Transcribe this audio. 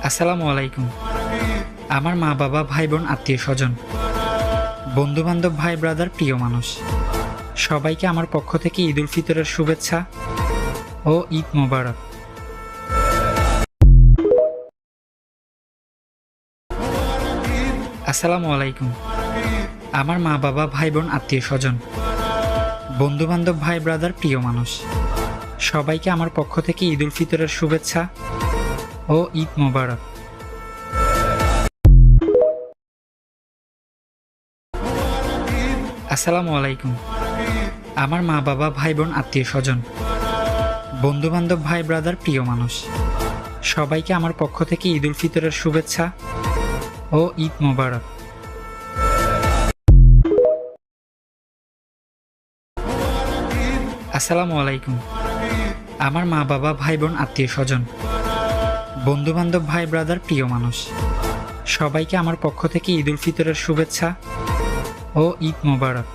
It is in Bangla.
আসসালামু আলাইকুম। আমার মা বাবা ভাই বোন আত্মীয় স্বজন বন্ধু বান্ধব ভাই ব্রাদার প্রিয় মানুষ সবাইকে আমার পক্ষ থেকে ঈদ উল ফিতরের শুভেচ্ছা ও ঈদ মোবারক। আসসালামু আলাইকুম। আমার মা বাবা ভাই বোন আত্মীয় স্বজন বন্ধু বান্ধব ভাই ব্রাদার প্রিয় মানুষ সবাইকে আমার পক্ষ থেকে ঈদ উল ফিতরের শুভেচ্ছা ও ঈদ মোবারক। আসসালামু আলাইকুম। আমার মা বাবা ভাই বোন আত্মীয় স্বজন বন্ধু বান্ধব ভাই ব্রাদার প্রিয় মানুষ সবাইকে আমার পক্ষ থেকে ঈদ উল ফিতরের শুভেচ্ছা ও ঈদ মোবারক। আসসালামু আলাইকুম। আমার মা বাবা ভাই বোন আত্মীয় স্বজন বন্ধু বান্ধব ভাই ব্রাদার প্রিয় মানুষ সবাইকে আমার পক্ষ থেকে ঈদ উল ফিতরের শুভেচ্ছা ও ঈদ মোবারক।